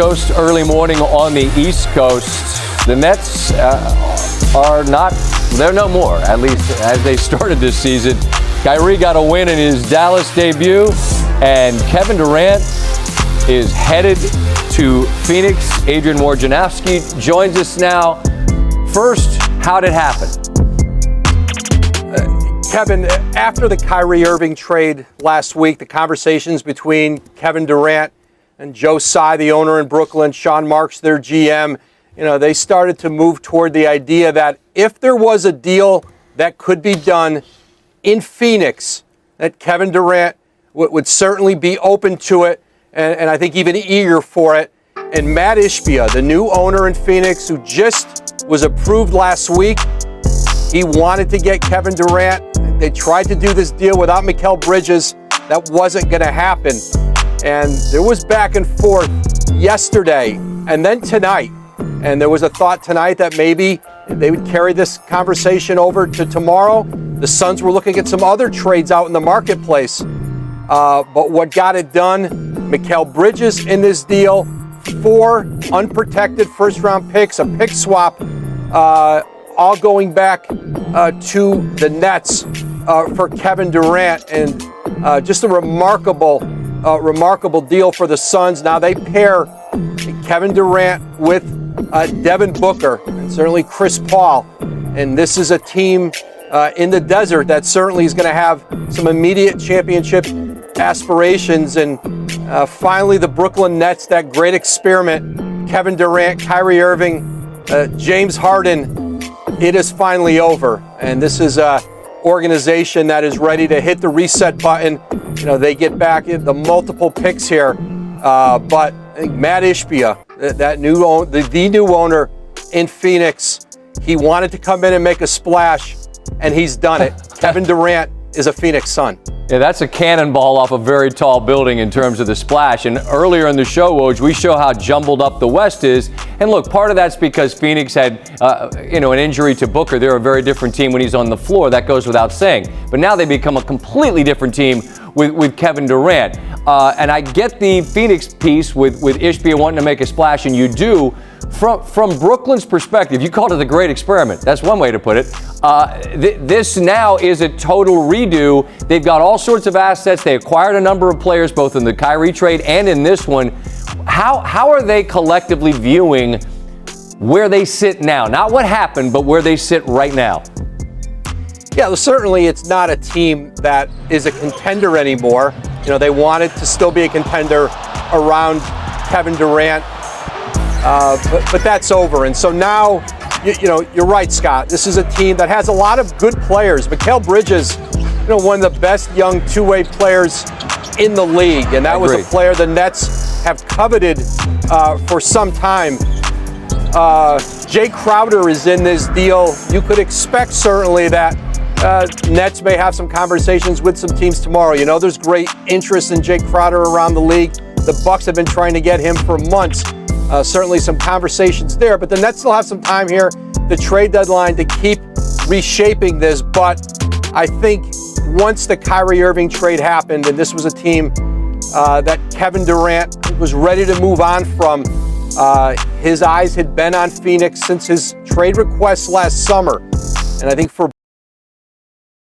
Coast, early morning on the East Coast. The Nets they're no more, at least as they started this season. Kyrie got a win in his Dallas debut, and Kevin Durant is headed to Phoenix. Adrian Wojnarowski joins us now. First, how did it happen? Kevin, after the Kyrie Irving trade last week, the conversations between Kevin Durant and Joe Tsai, the owner in Brooklyn, Sean Marks, their GM, they started to move toward the idea that if there was a deal that could be done in Phoenix, that Kevin Durant would certainly be open to it, and I think even eager for it. And Matt Ishbia, the new owner in Phoenix, who just was approved last week, he wanted to get Kevin Durant. They tried to do this deal without Mikal Bridges. That wasn't going to happen. And there was back and forth yesterday and then tonight. And there was a thought tonight that maybe they would carry this conversation over to tomorrow. The Suns were looking at some other trades out in the marketplace. But what got it done, Mikal Bridges in this deal, 4 unprotected first-round picks, a pick swap, all going back to the Nets for Kevin Durant, and just a remarkable deal for the Suns. Now they pair Kevin Durant with Devin Booker and certainly Chris Paul, and this is a team in the desert that certainly is going to have some immediate championship aspirations. And finally, the Brooklyn Nets, that great experiment, Kevin Durant, Kyrie Irving, James Harden, it is finally over. And this is an organization that is ready to hit the reset button. They get back the multiple picks here. But I think Matt Ishbia, the new owner in Phoenix, he wanted to come in and make a splash, and he's done it. Kevin Durant is a Phoenix Sun. Yeah, that's a cannonball off a very tall building in terms of the splash. And earlier in the show, Woj, we show how jumbled up the West is. And look, part of that's because Phoenix had, an injury to Booker. They're a very different team when he's on the floor. That goes without saying. But now they become a completely different team with Kevin Durant. And I get the Phoenix piece with Ishbia wanting to make a splash, and you do. From Brooklyn's perspective, you called it the great experiment. That's one way to put it. This now is a total redo. They've got all sorts of assets. They acquired a number of players, both in the Kyrie trade and in this one. How are they collectively viewing where they sit now? Not what happened, but where they sit right now. Yeah, well, certainly it's not a team that is a contender anymore. They wanted to still be a contender around Kevin Durant. But that's over. And so now, you're right, Scott. This is a team that has a lot of good players. Mikal Bridges, one of the best young two-way players in the league. And that was a player the Nets have coveted for some time. Jay Crowder is in this deal. You could expect certainly that Nets may have some conversations with some teams tomorrow. There's great interest in Jay Crowder around the league. The Bucks have been trying to get him for months. Certainly some conversations there, but the Nets still have some time here, the trade deadline, to keep reshaping this. But I think once the Kyrie Irving trade happened, and this was a team that Kevin Durant was ready to move on from, his eyes had been on Phoenix since his trade request last summer. And I think for